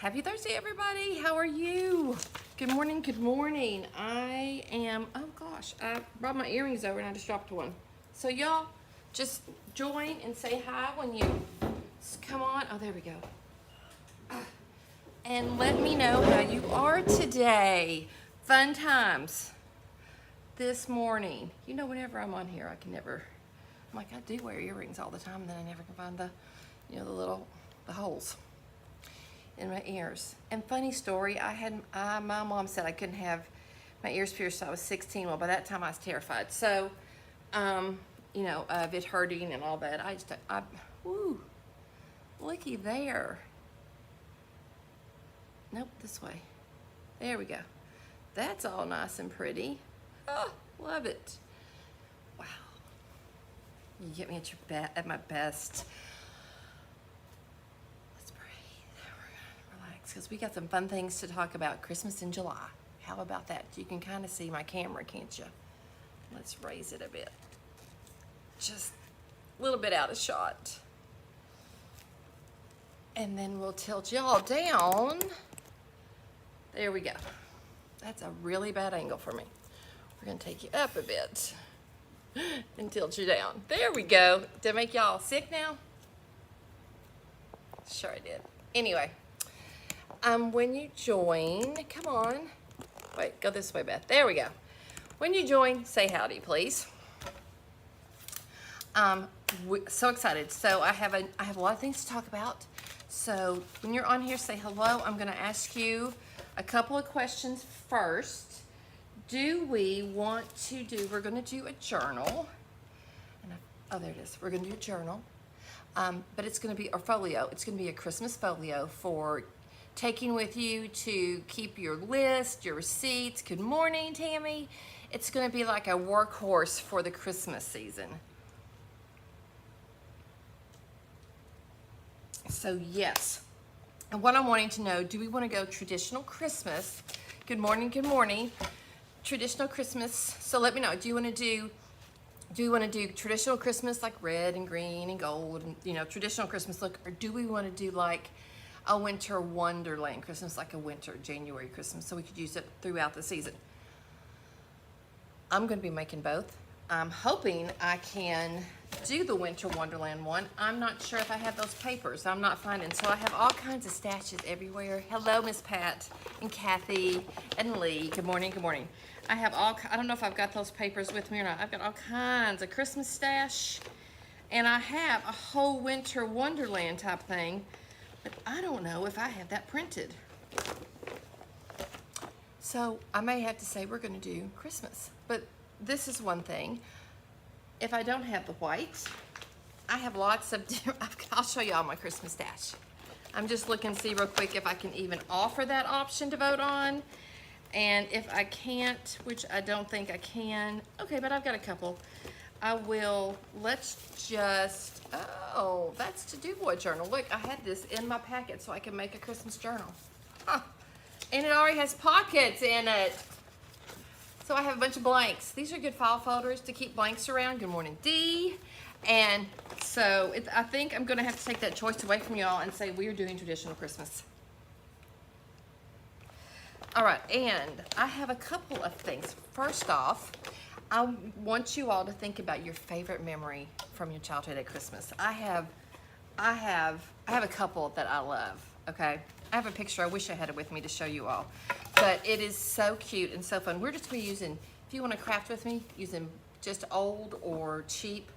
Happy Thursday, everybody. How are you? Good morning, good morning. I brought my earrings over and I just dropped one. So y'all just join and say hi when you come on. Oh, there we go. And let me know how you are today. Fun times this morning. You know, whenever I'm on here, I'm like, I do wear earrings all the time, and then I never can find the holes in my ears. And funny story, my mom said I couldn't have my ears pierced till I was 16. Well, by that time I was terrified. So, of it hurting and all that. Woo, looky there. Nope, this way. There we go. That's all nice and pretty. Oh, love it. Wow. You get me at my best. Let's breathe. We're gonna relax because we got some fun things to talk about. Christmas in July. How about that? You can kind of see my camera, can't you? Let's raise it a bit. Just a little bit out of shot. And then we'll tilt y'all down. There we go. That's a really bad angle for me. We're gonna take you up a bit and tilt you down. There we go. Did I make y'all sick now? Sure I did. Anyway, when you join, come on. Wait, go this way, Beth. There we go. When you join, say howdy, please. So excited. So I have a lot of things to talk about. So when you're on here, say hello. I'm gonna ask you a couple of questions first. We're gonna do a journal. Oh, there it is. We're gonna do a journal. But it's gonna be a folio. It's gonna be a Christmas folio for taking with you to keep your list, your receipts. Good morning, Tammy. It's gonna be like a workhorse for the Christmas season. So yes, and what I'm wanting to know, do we want to go traditional Christmas? Good morning, good morning. Traditional Christmas. So let me know, do you want to do traditional Christmas like red and green and gold and traditional Christmas look, or do we want to do like a winter wonderland Christmas, like a winter January Christmas, so we could use it throughout the season? I'm going to be making both. I'm hoping I can do the winter wonderland one. I'm not sure if I have those papers. I'm not finding. So I have all kinds of stashes everywhere. Hello, Miss Pat and Kathy and Lee. Good morning, good morning. I don't know if I've got those papers with me or not. I've got all kinds of Christmas stash, and I have a whole winter wonderland type thing, but I don't know if I have that printed. So I may have to say we're going to do Christmas, but this is one thing. If I don't have the white, I have lots of different, I'll show you all my Christmas stash. I'm just looking to see real quick if I can even offer that option to vote on. And if I can't, which I don't think I can, okay, but I've got a couple. That's the Do Boy journal. Look, I had this in my packet so I can make a Christmas journal. Huh. And it already has pockets in it. So I have a bunch of blanks. These are good file folders to keep blanks around. Good morning, Dee. And so I think I'm gonna have to take that choice away from y'all and say we're doing traditional Christmas. All right, and I have a couple of things. First off, I want you all to think about your favorite memory from your childhood at Christmas. I have a couple that I love, okay? I have a picture, I wish I had it with me to show you all. But it is so cute and so fun. We're just gonna be using, if you wanna craft with me, using just old or cheap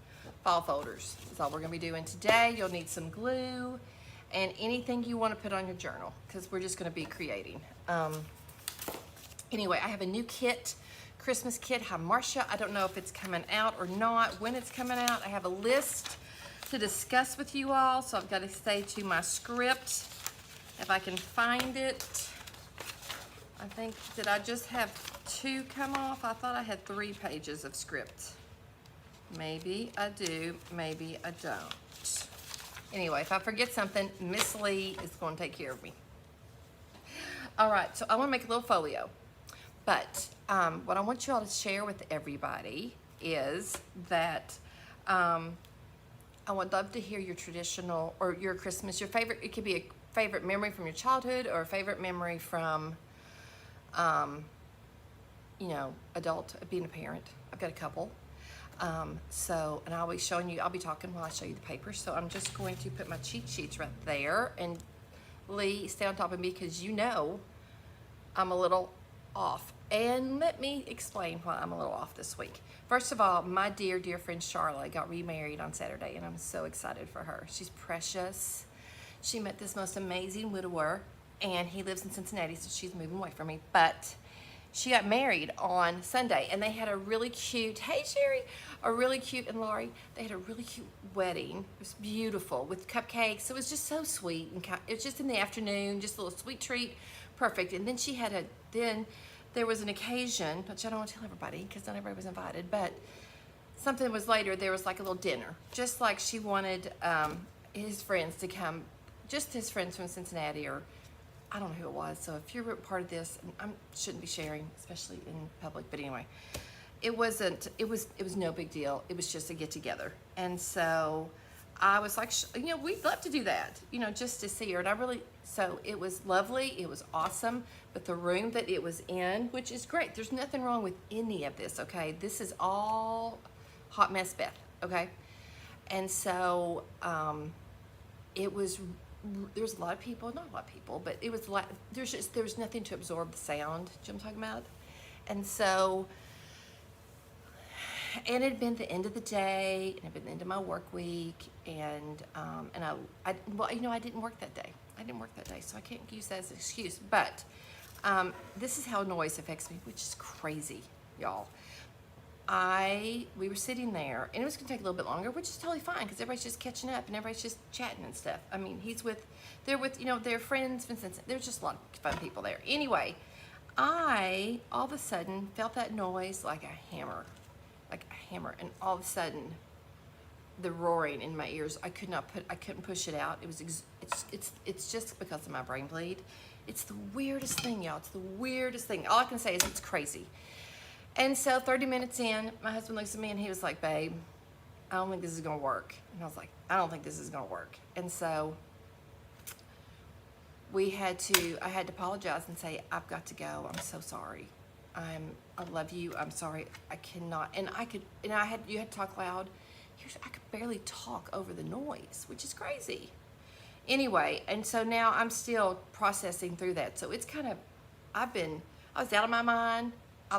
file folders. That's all we're gonna be doing today. You'll need some glue and anything you wanna put on your journal, because we're just gonna be creating. Anyway, I have a new kit, Christmas kit. Hi, Marcia. I don't know if it's coming out or not, when it's coming out. I have a list to discuss with you all, so I've got to stay to my script if I can find it. I think, did I just have 2 come off? I thought I had 3 pages of script. Maybe I do, maybe I don't. Anyway, if I forget something, Miss Lee is going to take care of me. All right, so I want to make a little folio. But what I want you all to share with everybody is that I would love to hear your traditional or your Christmas, your favorite. It could be favorite memory from your childhood or a favorite memory from, you know, adult, being a parent. I've got a couple. And I'll be showing you, I'll be talking while I show you the papers. So I'm just going to put my cheat sheets right there. And Lee, stay on top of me because you know I'm a little off. And let me explain why I'm a little off this week. First of all, my dear, dear friend Charlotte got remarried on Saturday, and I'm so excited for her. She's precious. She met this most amazing widower, and he lives in Cincinnati, so she's moving away from me. But she got married on Sunday, and they had a really cute, hey Sherry, a really cute, and Laurie, they had a really cute wedding. It was beautiful with cupcakes. It was just so sweet, and it was just in the afternoon, just a little sweet treat, perfect. And then she had then there was an occasion, which I don't want to tell everybody because not everybody was invited, but something was later, there was like a little dinner, just like she wanted his friends to come, just his friends from Cincinnati, or I don't know who it was. So if you're a part of this, I shouldn't be sharing, especially in public, but anyway, it was no big deal. It was just a get together. And so I was like, you know, we'd love to do that, you know, just to see her. And so it was lovely. It was awesome. But the room that it was in, which is great. There's nothing wrong with any of this, okay? This is all hot mess Beth, okay? And so there was a lot of people, not a lot of people, but it was like, there was nothing to absorb the sound, do you know what I'm talking about? And so, and it had been the end of the day, and it had been the end of my work week, and well, you know, I didn't work that day. So I can't use that as an excuse, but this is how noise affects me, which is crazy, y'all. We were sitting there, and it was gonna take a little bit longer, which is totally fine, because everybody's just catching up, and everybody's just chatting and stuff. I mean, they're with, you know, their friends, Vincent, there's just a lot of fun people there. Anyway, I, all of a sudden, felt that noise like a hammer, and all of a sudden, the roaring in my ears, I couldn't push it out. It's just because of my brain bleed. It's the weirdest thing, y'all. It's the weirdest thing. All I can say is it's crazy. And so 30 minutes in, my husband looks at me and he was like, babe, I don't think this is gonna work. And I was like, I don't think this is gonna work. And so I had to apologize and say, I've got to go. I'm so sorry. I love you. I'm sorry. I cannot. And you had to talk loud. I could barely talk over the noise, which is crazy. Anyway, and so now I'm still processing through that. So it's kind of, I was out of my mind.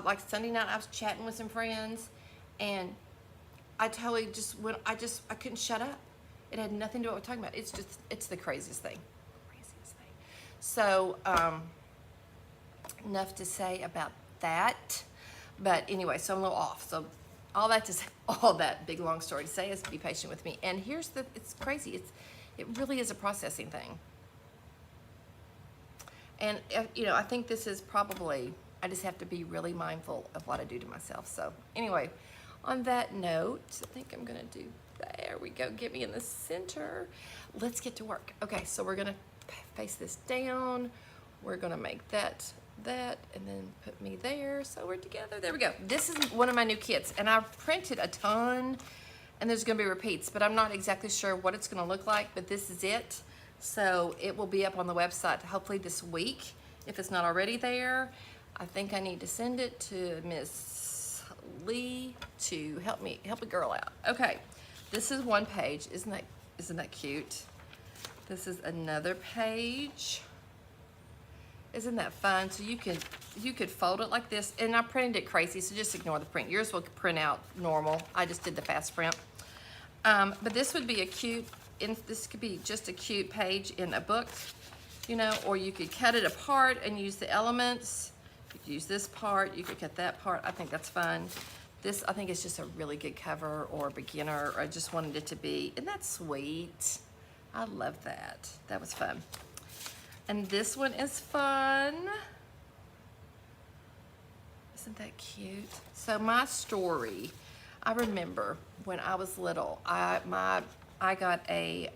Like Sunday night, I was chatting with some friends, and I totally just went, I couldn't shut up. It had nothing to do with what we're talking about. It's the craziest thing. So, enough to say about that. But anyway, so I'm a little off. So all that big long story to say is be patient with me. And it's crazy. It really is a processing thing. And, you know, I think this is probably, I just have to be really mindful of what I do to myself. So anyway, on that note, I think I'm going to do, there we go, get me in the center. Let's get to work. Okay, so we're going to face this down. We're going to make that, and then put me there. So we're together. There we go. This is one of my new kits, and I've printed a ton, and there's going to be repeats, but I'm not exactly sure what it's going to look like, but this is it. So it will be up on the website hopefully this week, if it's not already there. I think I need to send it to Miss Lee to help a girl out. Okay, this is one page. Isn't that cute? This is another page. Isn't that fun? So you could fold it like this, and I printed it crazy, so just ignore the print. Yours will print out normal. I just did the fast print. But this would be this could be just a cute page in a book, you know, or you could cut it apart and use the elements. You could use this part, you could cut that part. I think that's fun. This, I think, is just a really good cover or beginner, or I just wanted it to be, isn't that sweet? I love that. That was fun. And this one is fun. Isn't that cute? So my story, I remember when I was little, I got a,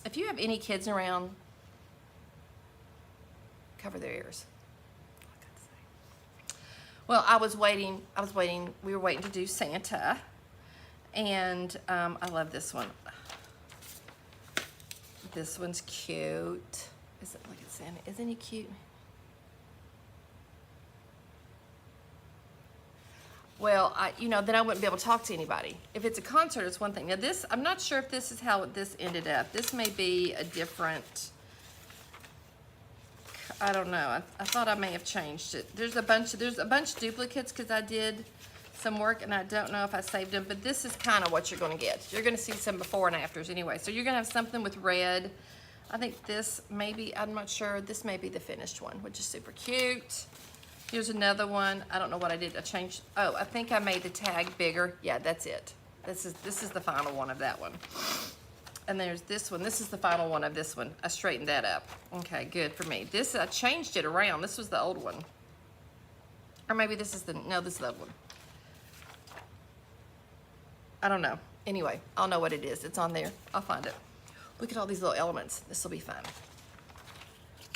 if you have any kids around, cover their ears. Well, I was waiting, we were waiting to do Santa, and I love this one. This one's cute. Is it, look at Santa, isn't he cute? Well, then I wouldn't be able to talk to anybody. If it's a concert, it's one thing. Now this, I'm not sure if this is how this ended up. This may be a different, I don't know. I thought I may have changed it. There's a bunch of duplicates because I did some work and I don't know if I saved them, but this is kind of what you're gonna get. You're gonna see some before and afters anyway. So you're gonna have something with red. I think this maybe, I'm not sure, this may be the finished one, which is super cute. Here's another one. I don't know what I did. I changed, oh, I think I made the tag bigger. Yeah, that's it. This is the final one of that one. And there's this one. This is the final one of this one. I straightened that up. Okay, good for me. This, I changed it around. This was the old one. Or maybe this is no, this is the old one. I don't know. Anyway, I'll know what it is. It's on there. I'll find it. Look at all these little elements. This will be fun.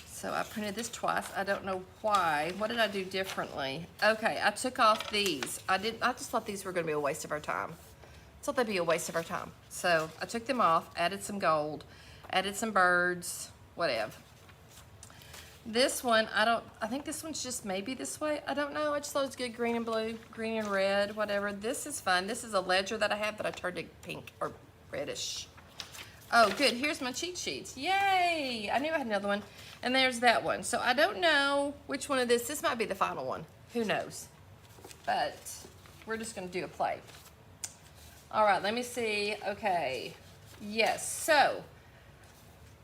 So I printed this twice. I don't know why. What did I do differently? Okay, I took off these. I just thought these were gonna be a waste of our time. I thought they'd be a waste of our time. So I took them off, added some gold, added some birds, whatever. This one, I think this one's just maybe this way. I don't know. I just thought it was good, green and blue, green and red, whatever. This is fun. This is a ledger that I have that I turned to pink or reddish. Oh, good. Here's my cheat sheets. Yay! I knew I had another one. And there's that one. So I don't know which one of this might be the final one. Who knows? But we're just going to do a play. All right, let me see. Okay. Yes. So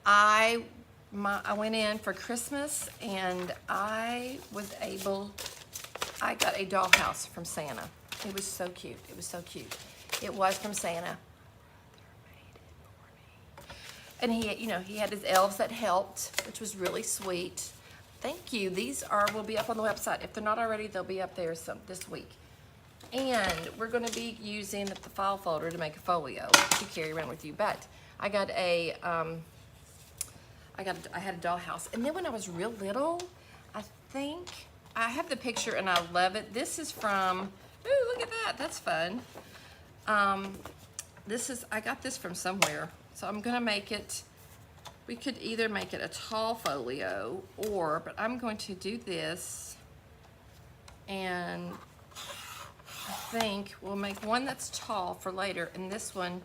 I went in for Christmas and I got a dollhouse from Santa. It was so cute. It was so cute. It was from Santa. And he had his elves that helped, which was really sweet. Thank you. These will be up on the website. If they're not already, they'll be up there this week. And we're going to be using the file folder to make a folio to carry around with you. But I got I had a dollhouse. And then when I was real little, I think I have the picture and I love it. This is from, ooh, look at that. That's fun. I got this from somewhere. So I'm gonna make it, we could either make it a tall folio but I'm going to do this and I think we'll make one that's tall for later and this one,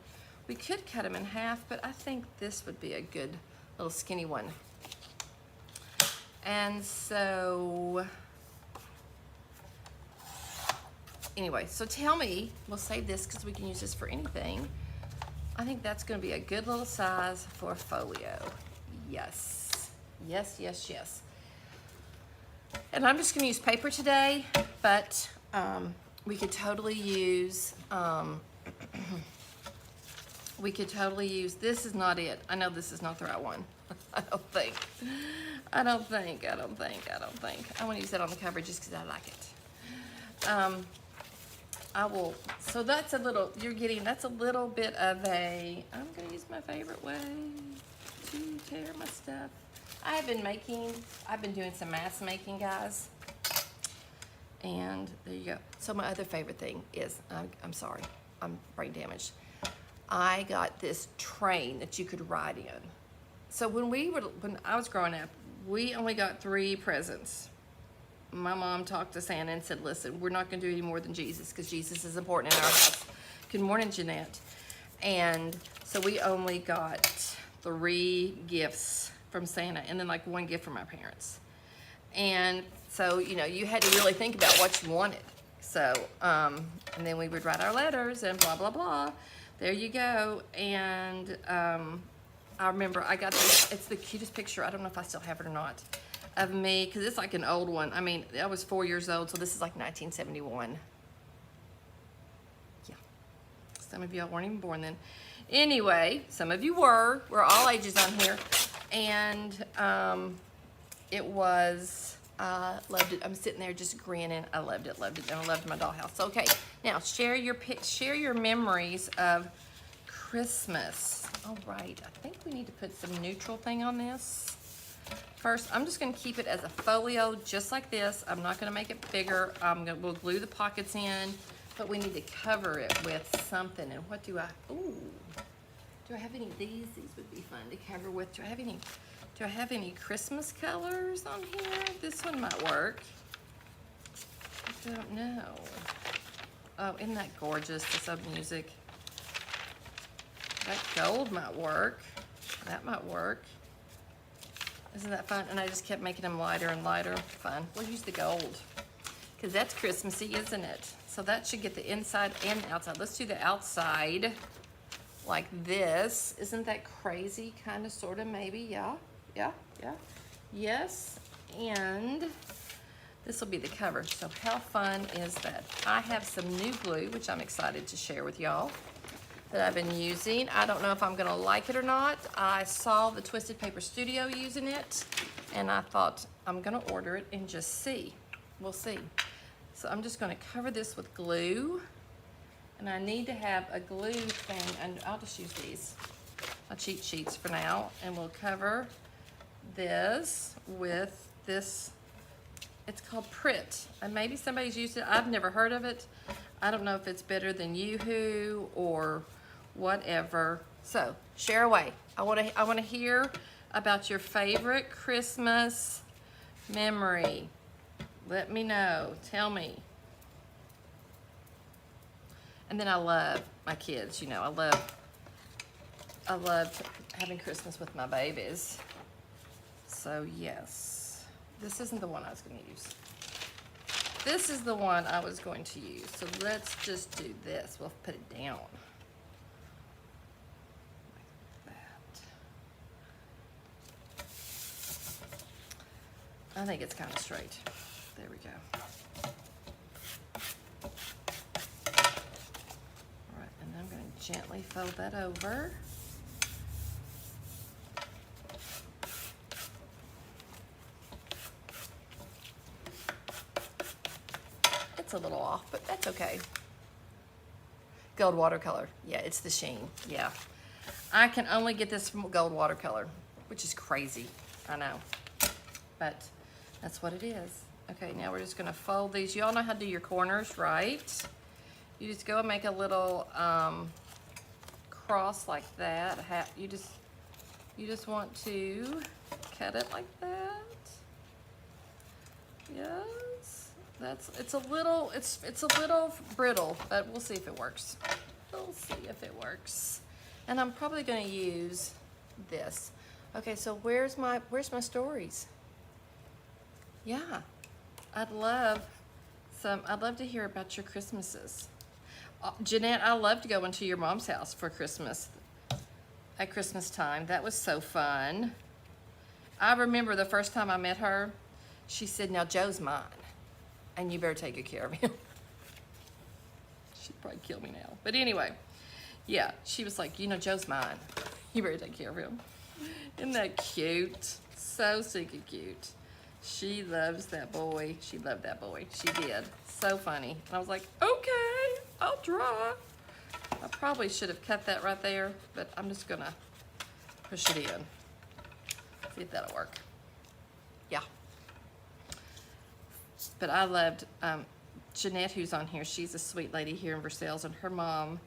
we could cut them in half, but I think this would be a good little skinny one. And so, anyway, so tell me, we'll save this because we can use this for anything. I think that's going to be a good little size for a folio. Yes. Yes, yes, yes. And I'm just going to use paper today, but we could totally use, this is not it. I know this is not the right one. I don't think. I want to use that on the cover just because I like it. I will, so that's a little, that's a little bit of a, I'm going to use my favorite way to tear my stuff. I've been doing some mask making, guys. And there you go. So my other favorite thing is, I'm sorry, I'm brain damaged. I got this train that you could ride in. So when I was growing up, we only got 3 presents. My mom talked to Santa and said, listen, we're not going to do any more than Jesus because Jesus is important in our house. Good morning, Jeanette. And so we only got 3 gifts from Santa and then like 1 gift from my parents. And so, you had to really think about what you wanted. So, and then we would write our letters and blah, blah, blah. There you go. And I remember I got this, it's the cutest picture. I don't know if I still have it or not. Of me, because it's like an old one. I mean, I was 4 years old, so this is like 1971. Yeah. Some of y'all weren't even born then. Anyway, some of you were. We're all ages on here. And it was, loved it. I'm sitting there just grinning. I loved it, and I loved my dollhouse. So, okay, now share your memories of Christmas. All right, I think we need to put some neutral thing on this. First, I'm just going to keep it as a folio, just like this. I'm not going to make it bigger. We'll glue the pockets in, but we need to cover it with something. And what do Do I have any of these? These would be fun to cover with. Do I have any Christmas colors on here? This one might work. I don't know. Oh, isn't that gorgeous, the sub music? That gold might work. That might work. Isn't that fun? And I just kept making them lighter and lighter. Fun. We'll use the gold, because that's Christmassy, isn't it? So that should get the inside and the outside. Let's do the outside like this. Isn't that crazy? Kind of, sort of, maybe. Yeah, yeah, yeah. Yes, and this will be the cover. So how fun is that? I have some new glue, which I'm excited to share with y'all, that I've been using. I don't know if I'm gonna like it or not. I saw the Twisted Paper Studio using it, and I thought I'm gonna order it and just see. We'll see. So I'm just gonna cover this with glue, and I need to have a glue thing, and I'll just use these, my cheat sheets for now, and we'll cover this with this. It's called Prit, and maybe somebody's used it. I've never heard of it. I don't know if it's better than Yoo-Hoo or whatever. So share away. I want to hear about your favorite Christmas memory. Let me know. Tell me. And then I love my kids. You know, I love having Christmas with my babies. So yes. This isn't the one I was going to use. This is the one I was going to use. So let's just do this. We'll put it down. Like that. I think it's kind of straight. There we go. All right, and I'm going to gently fold that over. A little off, but that's okay. Gold watercolor. Yeah, it's the sheen. Yeah. I can only get this from gold watercolor, which is crazy. I know. But that's what it is. Okay, now we're just going to fold these. You all know how to do your corners, right? You just go and make a little cross like that. You just want to cut it like that. Yes. It's a little brittle, but we'll see if it works. We'll see if it works. And I'm probably going to use this. Okay, so where's my stories? Yeah. I'd love to hear about your Christmases. Jeanette, I love to go into your mom's house for Christmas. At Christmas time. That was so fun. I remember the first time I met her, she said, "Now Joe's mine, and you better take good care of him." She'd probably kill me now. But anyway, yeah, she was like, "You know, Joe's mine. You better take care of him." Isn't that cute? So stinking cute. She loves that boy. She loved that boy. She did. So funny. And I was like, okay, I'll draw. I probably should have cut that right there, but I'm just gonna push it in. See if that'll work. Yeah. But I loved Jeanette, who's on here. She's a sweet lady here in Versailles, and her mom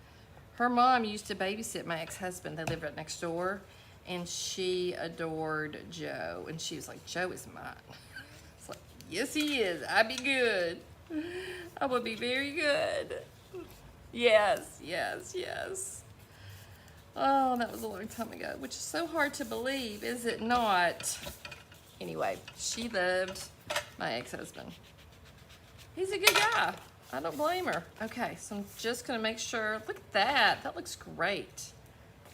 used to babysit my ex-husband. They lived right next door, and she adored Joe, and she was like, "Joe is mine." It's like, yes, he is. I'd be good. I would be very good. Yes, yes, yes. Oh, that was a long time ago, which is so hard to believe, is it not? Anyway, she loved my ex-husband. He's a good guy. I don't blame her. Okay, so I'm just gonna make sure. Look at that. That looks great.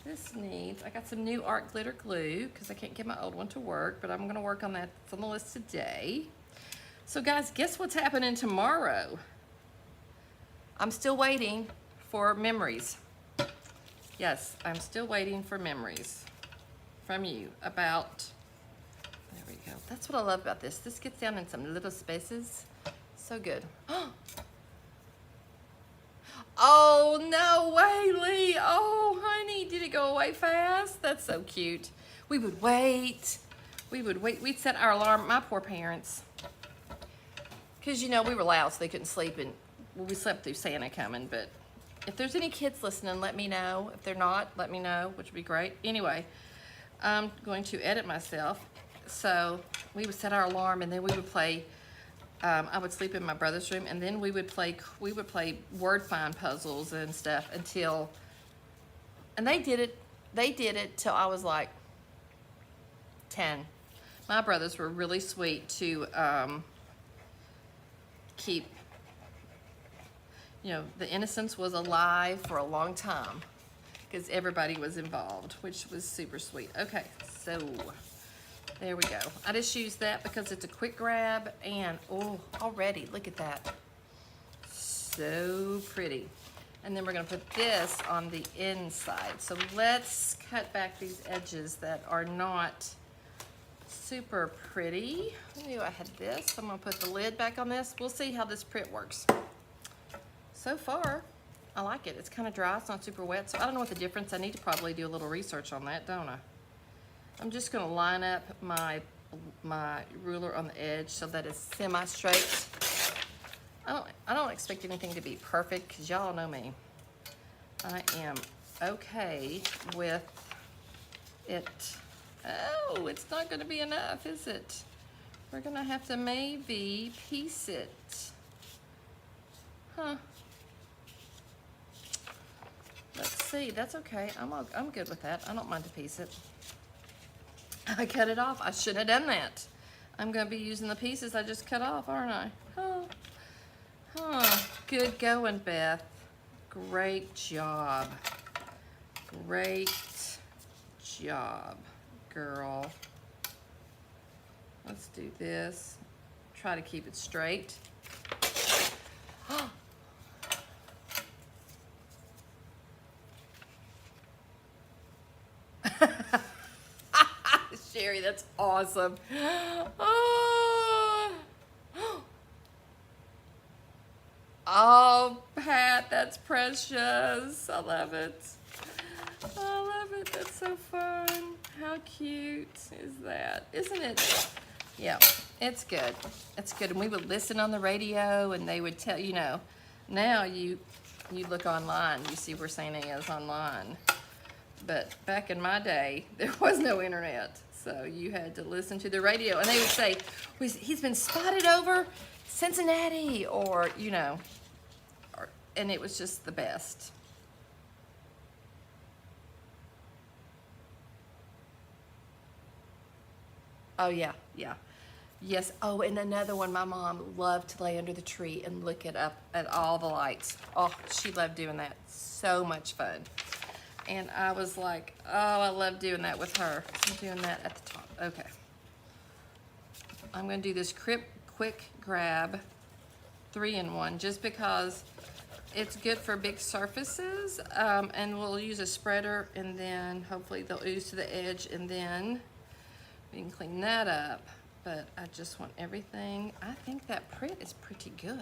This needs, I got some new art glitter glue because I can't get my old one to work, but I'm gonna work on that. It's on the list today. So guys, guess what's happening tomorrow? I'm still waiting for memories. Yes, I'm still waiting for memories from you about, there we go. That's what I love about this. This gets down in some little spaces. So good. Oh, no way, Lee. Oh, honey, did it go away fast? That's so cute. We would wait. We'd set our alarm, my poor parents. Because, you know, we were loud, so they couldn't sleep. And well, we slept through Santa coming, but If there's any kids listening, let me know. If they're not, let me know, which would be great. Anyway, I'm going to edit myself. So we would set our alarm, and then we would play. I would sleep in my brother's room, and then we would play word find puzzles and stuff until. And they did it till I was like 10. My brothers were really sweet to keep. You know, the innocence was alive for a long time because everybody was involved, which was super sweet. Okay, so there we go. I just use that because it's a quick grab, and oh, already, look at that. So pretty. And then we're gonna put this on the inside. So let's cut back these edges that are not super pretty. I knew I had this. I'm gonna put the lid back on this. We'll see how this print works. So far, I like it. It's kind of dry, it's not super wet, so I don't know what the difference. I need to probably do a little research on that, don't I? I'm just gonna line up my ruler on the edge so that it's semi-straight. I don't expect anything to be perfect, because y'all know me. I am okay with it. Oh, it's not gonna be enough, is it? We're gonna have to maybe piece it. Huh. Let's see, that's okay. I'm good with that. I don't mind to piece it. I cut it off. I shouldn't have done that. I'm gonna be using the pieces I just cut off, aren't I? Good going, Beth. Great job. Great job, girl. Let's do this. Try to keep it straight. Sherry, that's awesome. Oh, Pat, that's precious. I love it. I love it. That's so fun. How cute is that? Isn't it? Yeah, it's good. It's good. And we would listen on the radio, and they would tell, you know, now you look online, you see where St. Anne's online. But back in my day, there was no internet. So you had to listen to the radio, and they would say, he's been spotted over Cincinnati, or, you know, and it was just the best. Oh, yeah, yeah. Yes, oh, and another one, my mom loved to lay under the tree and look up at all the lights. Oh, she loved doing that. So much fun. And I was like, oh, I love doing that with her. So I'm doing that at the top. Okay. I'm gonna do this quick grab 3-in-1 just because it's good for big surfaces. And we'll use a spreader, and then hopefully they'll ooze to the edge, and then we can clean that up. But I just want everything. I think that print is pretty good.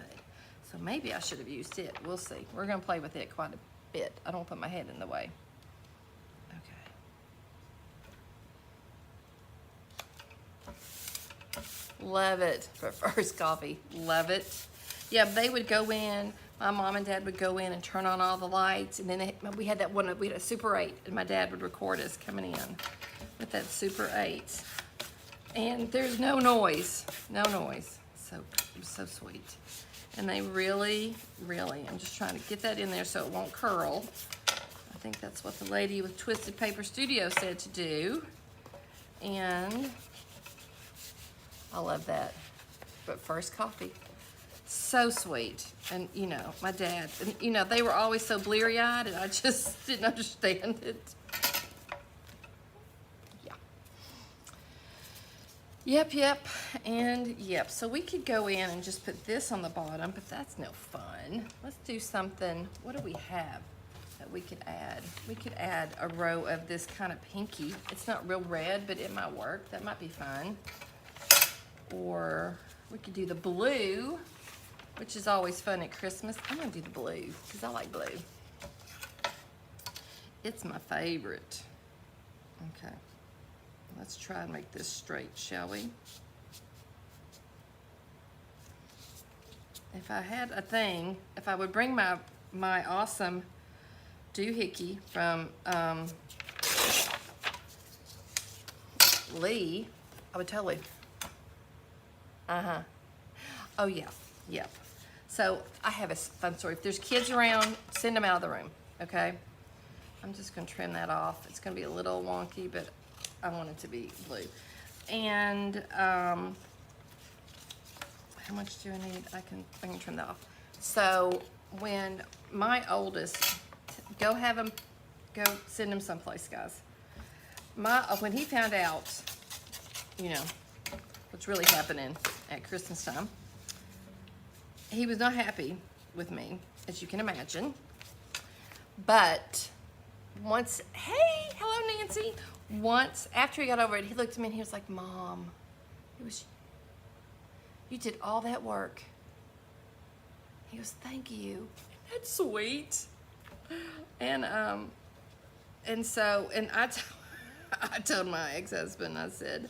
So maybe I should have used it. We'll see. We're gonna play with it quite a bit. I don't put my head in the way. Love it for first coffee. Love it. Yeah, they would go in. My mom and dad would go in and turn on all the lights, and then we had that one. We had a Super 8, and my dad would record us coming in with that Super 8. And there's no noise, no noise. So it was so sweet. And they really, I'm just trying to get that in there so it won't curl. I think that's what the lady with Twisted Paper Studio said to do. And I love that. But first coffee, so sweet. And you know, my dad, and you know, they were always so bleary-eyed, and I just didn't understand it. Yeah. Yep, and yep. So we could go in and just put this on the bottom, but that's no fun. Let's do something. What do we have that we could add? We could add a row of this kind of pinky. It's not real red, but it might work. That might be fun. Or we could do the blue, which is always fun at Christmas. I'm gonna do the blue because I like blue. It's my favorite. Okay, let's try and make this straight, shall we? If I had a thing, if I would bring my my awesome doohickey from Lee. I would totally. Oh yeah, yep. So I have a fun story. If there's kids around, send them out of the room, okay? I'm just gonna trim that off. It's gonna be a little wonky, but I want it to be blue. And how much do I need? I can trim that off. So when my oldest, go send him someplace, guys. When he found out, you know, what's really happening at Christmas time, he was not happy with me, as you can imagine. But once, hey, hello Nancy. Once, after he got over it, he looked at me and he was like, Mom, you did all that work. He goes, thank you. That's sweet. And so I told my ex-husband, I said,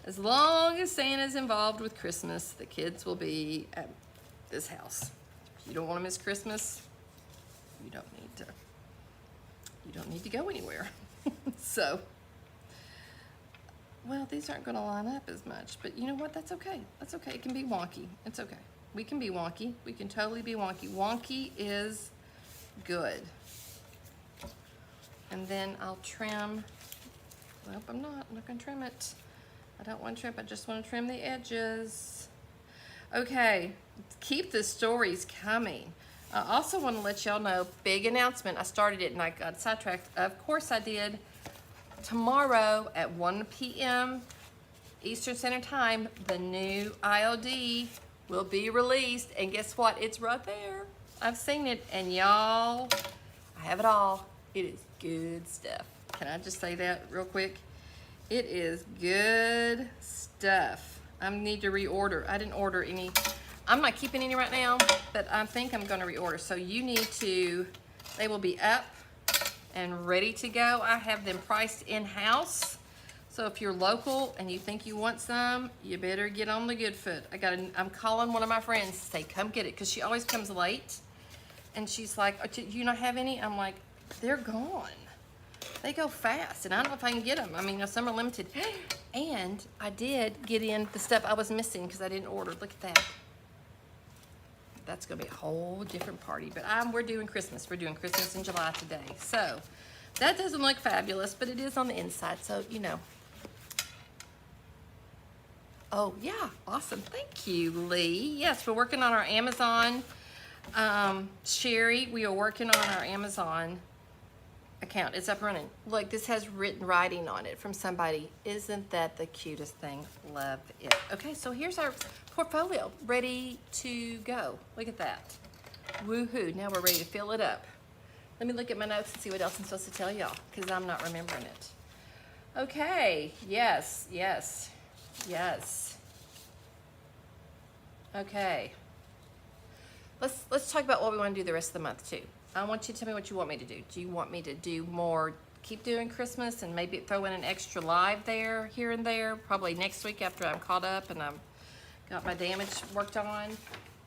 as long as Santa's involved with Christmas, the kids will be at this house. If you don't want to miss Christmas, you don't need to go anywhere. So, well, these aren't going to line up as much, but you know what? That's okay. That's okay. It can be wonky. It's okay. We can be wonky. We can totally be wonky. Wonky is good. And then I'll trim. Nope, I'm not going to trim it. I don't want to trim. I just want to trim the edges. Okay, keep the stories coming. I also want to let y'all know, big announcement. I started it and I got sidetracked. Of course I did. Tomorrow at 1 p.m. Eastern Standard Time, the new IOD will be released. And guess what? It's right there. I've seen it. And y'all, I have it all. It is good stuff. Can I just say that real quick? It is good stuff. I need to reorder. I didn't order any. I'm not keeping any right now, but I think I'm going to reorder. So you need to, they will be up and ready to go. I have them priced in-house. So if you're local and you think you want some, you better get on the good foot. I'm calling one of my friends to say, come get it, because she always comes late. And she's like, oh, do you not have any? I'm like, they're gone. They go fast, and I don't know if I can get them. I mean, some are limited. And I did get in the stuff I was missing because I didn't order. Look at that. That's going to be a whole different party. But we're doing Christmas. We're doing Christmas in July today. So that doesn't look fabulous, but it is on the inside. So, you know. Oh, yeah. Awesome. Thank you, Lee. Yes, we're working on our Amazon. Sherry, we are working on our Amazon account. It's up running. Look, this has written writing on it from somebody. Isn't that the cutest thing? Love it. Okay, so here's our portfolio ready to go. Look at that. Woohoo. Now we're ready to fill it up. Let me look at my notes and see what else I'm supposed to tell y'all, because I'm not remembering it. Okay. Yes. Okay. Let's talk about what we want to do the rest of the month too. I want you to tell me what you want me to do. Do you want me to do more, keep doing Christmas and maybe throw in an extra live there, here and there, probably next week after I'm caught up and I've got my damage worked on?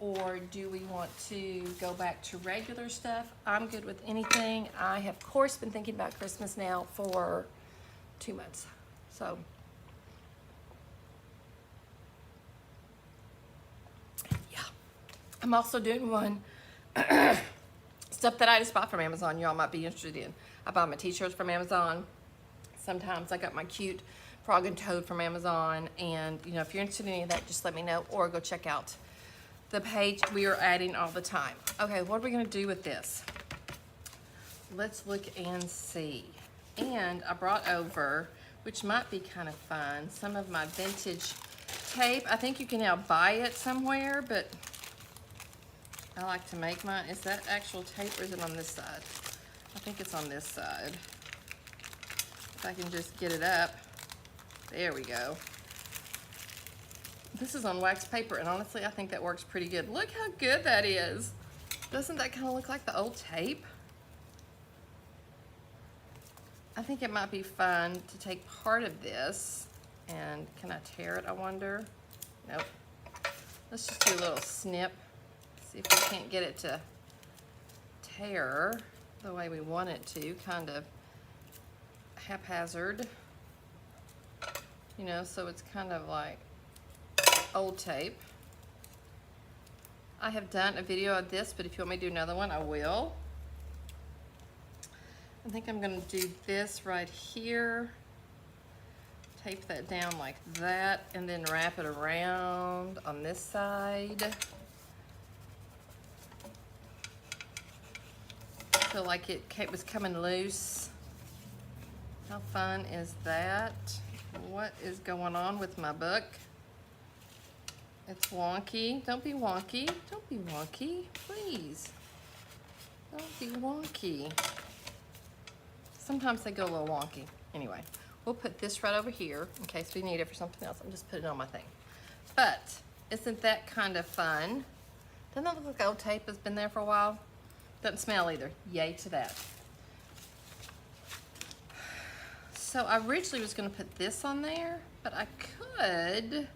Or do we want to go back to regular stuff? I'm good with anything. I have, of course, been thinking about Christmas now for 2 months. So, yeah. I'm also doing one stuff that I just bought from Amazon y'all might be interested in. I buy my t-shirts from Amazon. Sometimes I got my cute frog and toad from Amazon. And, you know, if you're interested in any of that, just let me know or go check out the page we are adding all the time. Okay, what are we going to do with this? Let's look and see. And I brought over, which might be kind of fun, some of my vintage tape. I think you can now buy it somewhere, but I like to make mine. Is that actual tape or is it on this side? I think it's on this side. If I can just get it up. There we go. This is on wax paper, and honestly, I think that works pretty good. Look how good that is. Doesn't that kind of look like the old tape? I think it might be fun to take part of this, and can I tear it, I wonder? Nope. Let's just do a little snip. See if we can't get it to hair the way we want it to, kind of haphazard, you know, so it's kind of like old tape. I have done a video of this, but if you want me to do another one, I will. I think I'm going to do this right here. Tape that down like that, and then wrap it around on this side. I feel like it was coming loose. How fun is that? What is going on with my book? It's wonky. Don't be wonky. Don't be wonky, please. Don't be wonky. Sometimes they go a little wonky. Anyway, we'll put this right over here in case we need it for something else. I'm just putting it on my thing. But isn't that kind of fun? Doesn't that look like old tape has been there for a while? Doesn't smell either. Yay to that. So I originally was going to put this on there, but I could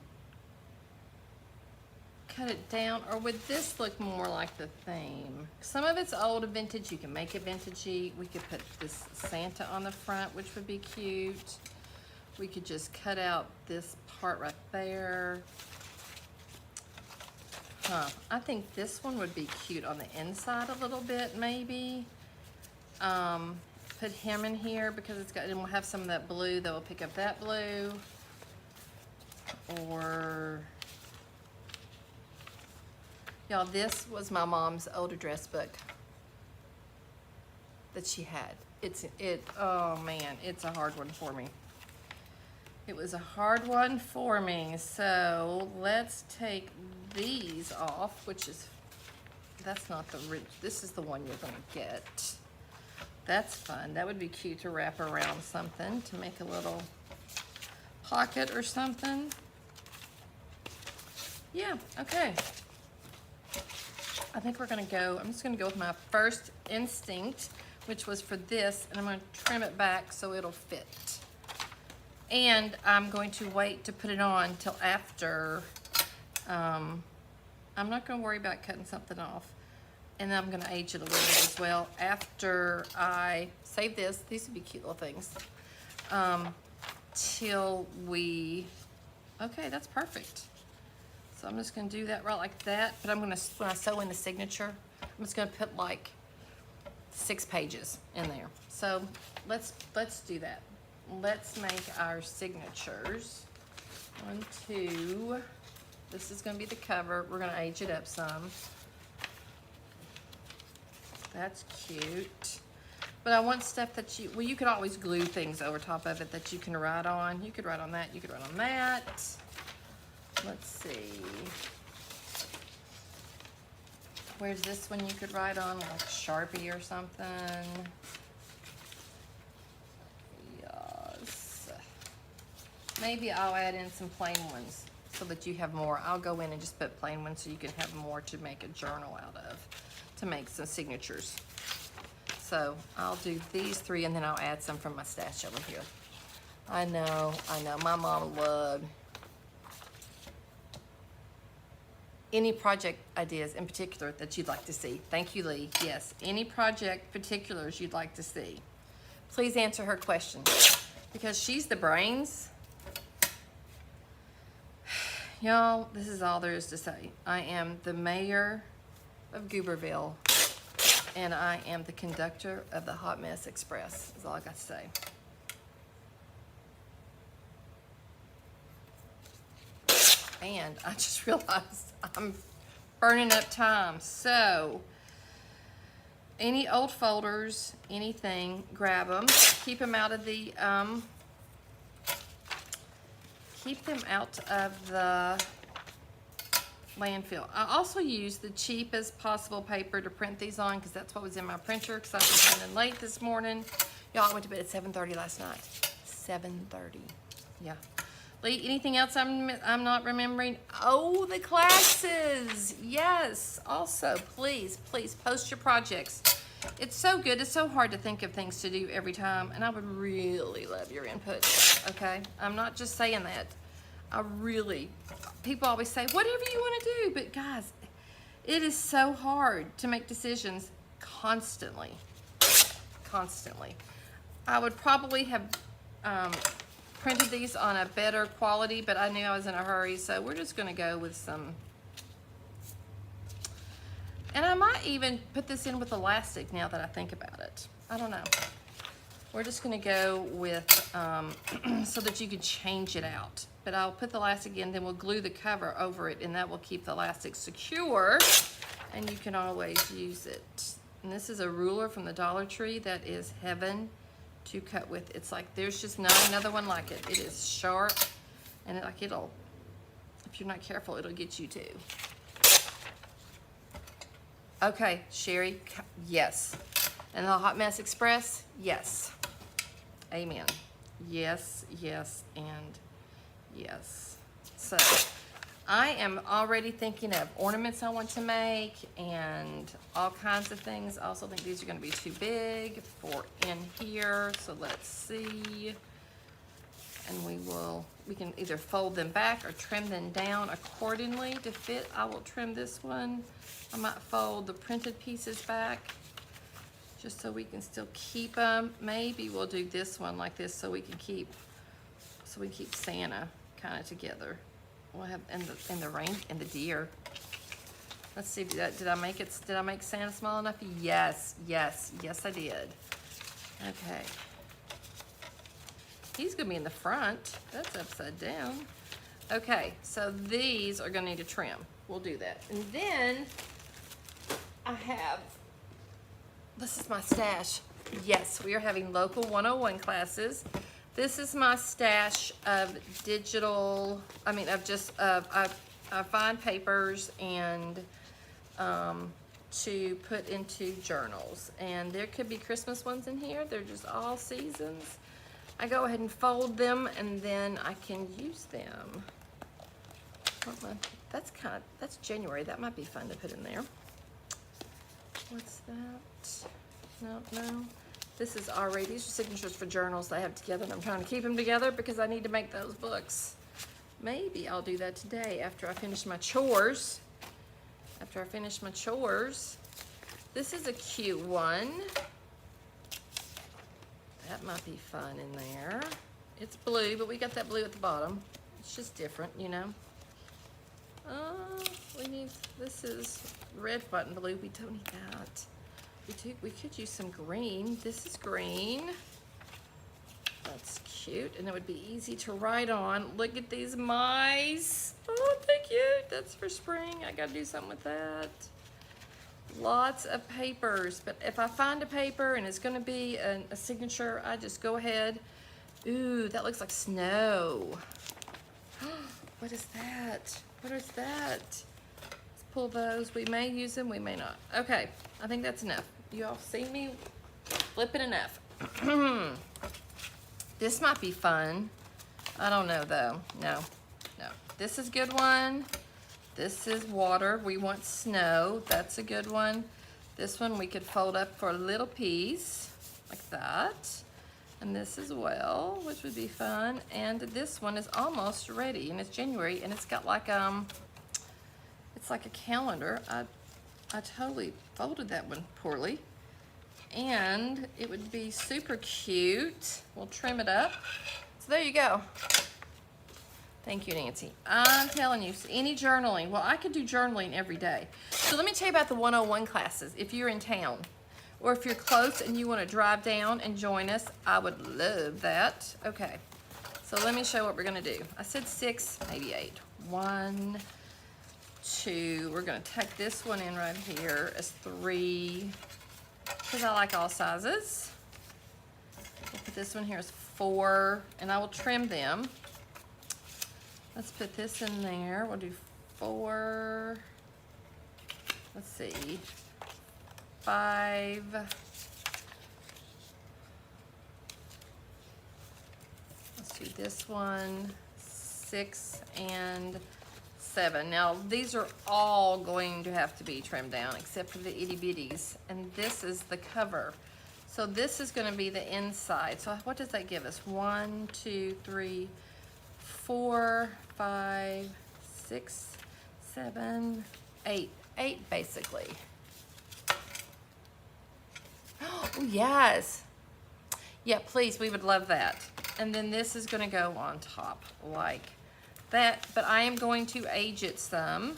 cut it down, or would this look more like the theme? Some of it's old and vintage. You can make it vintagey. We could put this Santa on the front, which would be cute. We could just cut out this part right there. I think this one would be cute on the inside a little bit, maybe. Put him in here because it's got, and we'll have some of that blue that will pick up that blue. Or, y'all, this was my mom's old address book that she had. Oh man, it's a hard one for me. It was a hard one for me. So let's take these off, which is, that's not the rich, this is the one you're gonna get. That's fun. That would be cute to wrap around something to make a little pocket or something. Yeah, okay. I think we're gonna go, I'm just gonna go with my first instinct, which was for this, and I'm gonna trim it back so it'll fit. And I'm going to wait to put it on till after, I'm not gonna worry about cutting something off. And then I'm gonna age it a little bit as well after I save this. These would be cute little things. Till we, okay, that's perfect. So I'm just gonna do that right like that, but I'm gonna, when I sew in the signature, I'm just gonna put like 6 pages in there. So let's do that. Let's make our signatures. 1, 2, this is gonna be the cover. We're gonna age it up some. That's cute. But I want stuff that you, well, you could always glue things over top of it that you can write on. You could write on that, you could write on that. Let's see. Where's this one you could write on, like Sharpie or something? Yes. Maybe I'll add in some plain ones so that you have more. I'll go in and just put plain ones so you can have more to make a journal out of, to make some signatures. So I'll do these 3 and then I'll add some from my stash over here. I know, my mom loved any project ideas in particular that you'd like to see. Thank you, Lee. Yes, any project particulars you'd like to see. Please answer her question because she's the brains. Y'all, this is all there is to say. I am the mayor of Gooberville, and I am the conductor of the Hot Mess Express, is all I got to say. And I just realized I'm burning up time. So, any old folders, anything, grab them. Keep them out of the, landfill. I also use the cheapest possible paper to print these on because that's what was in my printer because I was running late this morning. Y'all, I went to bed at 7:30 last night. 7:30. Yeah. Lee, anything else I'm not remembering? Oh, the classes. Yes. Also, please post your projects. It's so good. It's so hard to think of things to do every time, and I would really love your input, okay? I'm not just saying that. People always say, whatever you want to do, but guys, it is so hard to make decisions constantly. Constantly. I would probably have printed these on a better quality, but I knew I was in a hurry, so we're just gonna go with some. And I might even put this in with elastic now that I think about it. I don't know. We're just gonna go with, so that you can change it out. But I'll put the elastic in, then we'll glue the cover over it, and that will keep the elastic secure, and you can always use it. And this is a ruler from the Dollar Tree that is heaven to cut with. It's like, there's just not another one like it. It is sharp, and it'll, if you're not careful, it'll get you too. Okay, Sherry, yes. And the Hot Mess Express, yes. Amen. Yes, yes, and yes. So, I am already thinking of ornaments I want to make and all kinds of things. I also think these are going to be too big for in here. So let's see. And we can either fold them back or trim them down accordingly to fit. I will trim this one. I might fold the printed pieces back just so we can still keep them. Maybe we'll do this one like this so we can keep Santa kind of together. We'll have and the rain and the deer. Let's see. Did I make it? Did I make Santa small enough? Yes, yes, yes, I did. Okay. He's gonna be in the front. That's upside down. Okay, so these are gonna need a trim. We'll do that. And then I have. This is my stash. Yes, we are having local 101 classes. This is my stash of digital, I find papers and to put into journals. And there could be Christmas ones in here. They're just all seasons. I go ahead and fold them and then I can use them. That's January. That might be fun to put in there. What's that? No. This is already, these are signatures for journals I have together, and I'm trying to keep them together because I need to make those books. Maybe I'll do that today after I finish my chores. This is a cute one. That might be fun in there. It's blue, but we got that blue at the bottom. It's just different, you know. This is red, white, and blue. We don't need that. We could use some green. This is green. That's cute, and it would be easy to write on. Look at these mice. Oh, aren't they cute? That's for spring. I gotta do something with that. Lots of papers, but if I find a paper and it's gonna be a signature, I just go ahead. Ooh, that looks like snow. What is that? What is that? Let's pull those. We may use them, we may not. Okay, I think that's enough. You all see me flipping enough. This might be fun. I don't know though. No. This is a good one. This is water. We want snow. That's a good one. This one we could fold up for a little piece like that. And this as well, which would be fun. And this one is almost ready, and it's January, and it's got like it's like a calendar. I totally folded that one poorly. And it would be super cute. We'll trim it up. So there you go. Thank you, Nancy. I'm telling you, any journaling. Well, I could do journaling every day. So let me tell you about the 101 classes. If you're in town, or if you're close and you want to drive down and join us, I would love that. Okay, so let me show you what we're going to do. I said 6, maybe 8. 1, 2. We're going to tuck this one in right here as 3, because I like all sizes. We'll put this one here as 4, and I will trim them. Let's put this in there. We'll do 4. Let's see. 5. Let's do this one. 6 and 7. Now these are all going to have to be trimmed down except for the itty bitties. And this is the cover. So this is going to be the inside. So what does that give us? 1, 2, 3, 4, 5, 6, 7, 8. 8 basically. Oh, yes. Yeah, please, we would love that. And then this is gonna go on top like that, but I am going to age it some.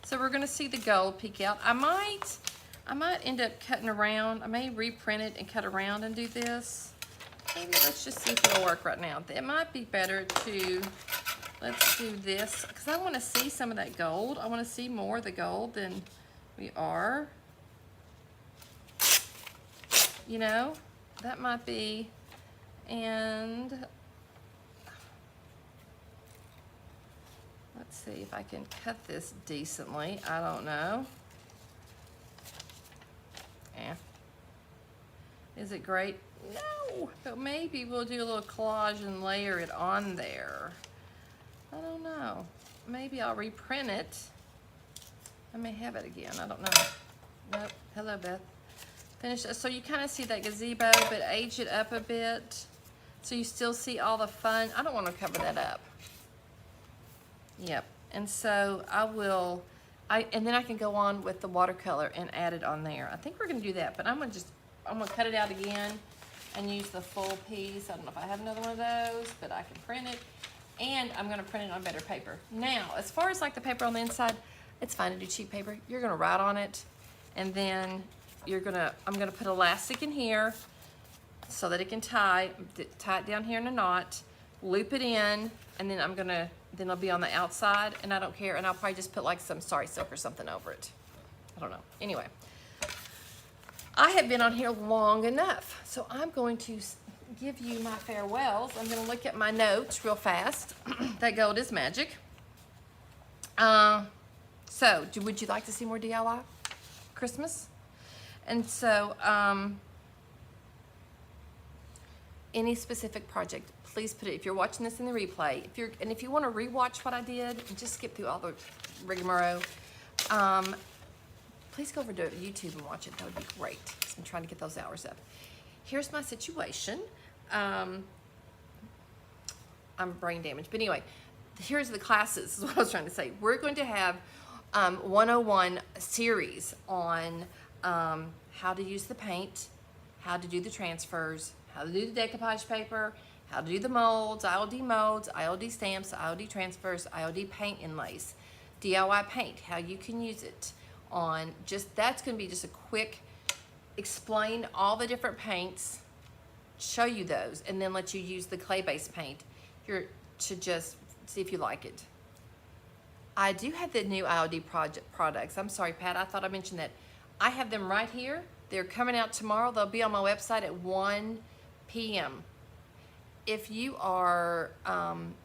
So we're gonna see the gold peek out. I might end up cutting around. I may reprint it and cut around and do this. Maybe let's just see if it'll work right now. It might be better to, let's do this, because I wanna see some of that gold. I wanna see more of the gold than we are. You know, that might be, and let's see if I can cut this decently. I don't know. Yeah. Is it great? No, but maybe we'll do a little collage and layer it on there. I don't know. Maybe I'll reprint it. I may have it again. I don't know. Nope. Hello, Beth. Finish it. So you kind of see that gazebo, but age it up a bit. So you still see all the fun. I don't want to cover that up. Yep. And so I will, and then I can go on with the watercolor and add it on there. I think we're going to do that, but I'm going to cut it out again and use the full piece. I don't know if I have another one of those, but I can print it. And I'm going to print it on better paper. Now, as far as like the paper on the inside, it's fine to do cheap paper. You're going to write on it, and then I'm gonna put elastic in here so that it can tie it down here in a knot, loop it in, and then then it'll be on the outside, and I don't care, and I'll probably just put like some sari silk or something over it. I don't know. Anyway, I have been on here long enough, so I'm going to give you my farewells. I'm gonna look at my notes real fast. That gold is magic. Would you like to see more DIY Christmas? And so, any specific project, please put it, if you're watching this in the replay, if you want to rewatch what I did and just skip through all the rigmarole, please go over to YouTube and watch it. That would be great, because I'm trying to get those hours up. Here's my situation. I'm brain damaged, but anyway, here's the classes, is what I was trying to say. We're going to have 101 series on how to use the paint, how to do the transfers, how to do the decoupage paper, how to do the molds, ILD stamps, ILD transfers, ILD paint inlays, DIY paint, how you can use it on that's going to be just a quick explain all the different paints, show you those, and then let you use the clay-based paint here to just see if you like it. I do have the new ILD products. I'm sorry, Pat, I thought I mentioned that. I have them right here. They're coming out tomorrow. They'll be on my website at 1 p.m. If you are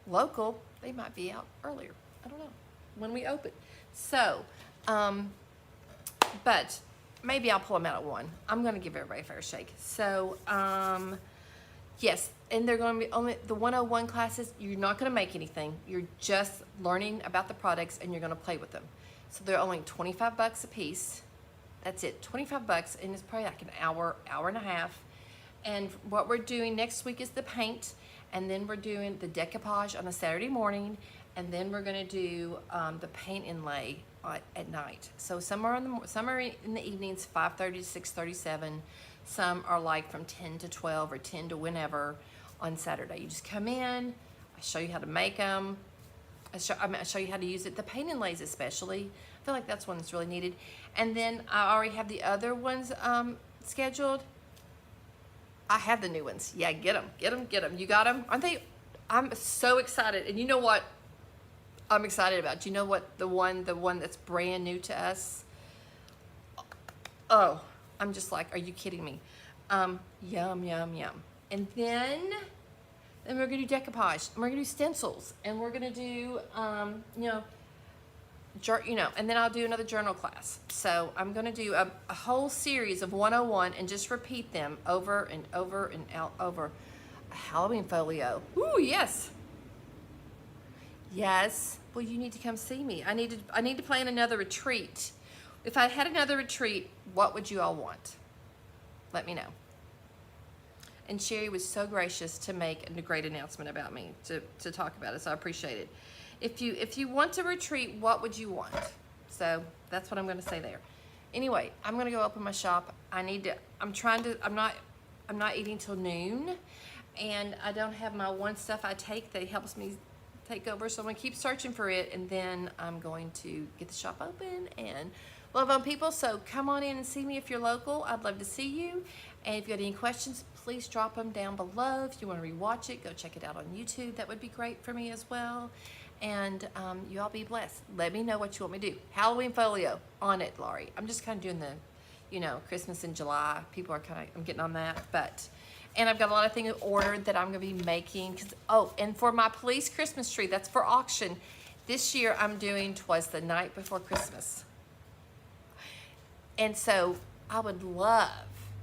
local, they might be out earlier. I don't know when we open. So, but maybe I'll pull them out at 1. I'm going to give everybody a fair shake. So, yes, and they're going to be only the 101 classes. You're not going to make anything. You're just learning about the products, and you're going to play with them. So they're only $25 a piece. That's it, $25, and it's probably like an hour and a half. And what we're doing next week is the paint, and then we're doing the decoupage on a Saturday morning, and then we're gonna do the paint inlay at night. So some are in the evenings, 5:30 to 6:37. Some are like from 10 to 12 or 10 to whenever on Saturday. You just come in, I show you how to make them. I show you how to use it. The paint inlays especially. I feel like that's one that's really needed. And then I already have the other ones scheduled. I have the new ones. Yeah, get them. You got them? Aren't they? I'm so excited. And you know what I'm excited about? Do you know what the one that's brand new to us? Oh, I'm just like, are you kidding me? Yum. And then we're gonna do decoupage, and we're gonna do stencils, and we're gonna do, and then I'll do another journal class. So I'm gonna do a whole series of 101 and just repeat them over and over and over. A Halloween folio. Ooh, yes. Yes. Well, you need to come see me. I need to plan another retreat. If I had another retreat, what would you all want? Let me know. And Sherry was so gracious to make a great announcement about me to talk about it, so I appreciate it. If you want to retreat, what would you want? So that's what I'm going to say there. Anyway, I'm gonna go open my shop. I'm not eating till noon, and I don't have my one stuff I take that helps me take over, so I'm gonna keep searching for it, and then I'm going to get the shop open and love on people. So come on in and see me if you're local. I'd love to see you. And if you got any questions, please drop them down below. If you want to rewatch it, go check it out on YouTube. That would be great for me as well. And you all be blessed. Let me know what you want me to do. Halloween folio on it, Laurie. I'm just kind of doing the, Christmas in July. People are I'm getting on that. And I've got a lot of things ordered that I'm going to be making. And for my police Christmas tree, that's for auction. This year I'm doing 'Twas the Night Before Christmas. And so I would love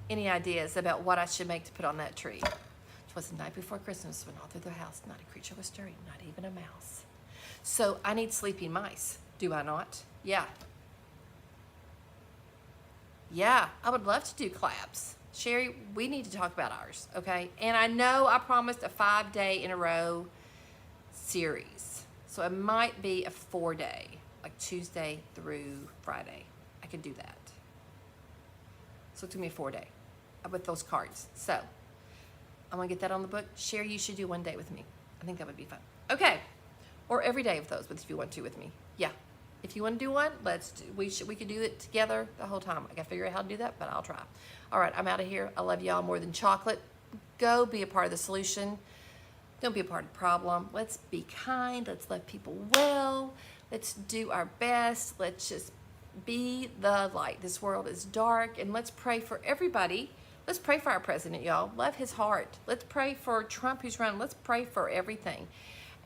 any ideas about what I should make to put on that tree. 'Twas the night before Christmas when all through the house not a creature was stirring, not even a mouse. So I need sleeping mice, do I not? Yeah. Yeah, I would love to do collabs. Sherry, we need to talk about ours, okay? And I know I promised a 5-day in a row series. So it might be a 4-day, like Tuesday through Friday. I could do that. So it's gonna be a 4-day with those cards. So I'm gonna get that on the book. Sherry, you should do 1 day with me. I think that would be fun. Okay, or every day of those, but if you want to with me, yeah. If you want to do one, we could do it together the whole time. I gotta figure out how to do that, but I'll try. All right, I'm out of here. I love y'all more than chocolate. Go be a part of the solution. Don't be a part of the problem. Let's be kind. Let's love people well. Let's do our best. Let's just be the light. This world is dark, and let's pray for everybody. Let's pray for our president, y'all. Love his heart. Let's pray for Trump who's running. Let's pray for everything.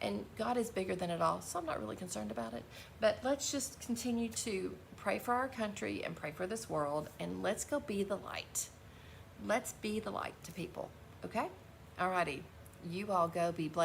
And God is bigger than it all, so I'm not really concerned about it. But let's just continue to pray for our country and pray for this world, and let's go be the light. Let's be the light to people, okay? All righty. You all go be blessed.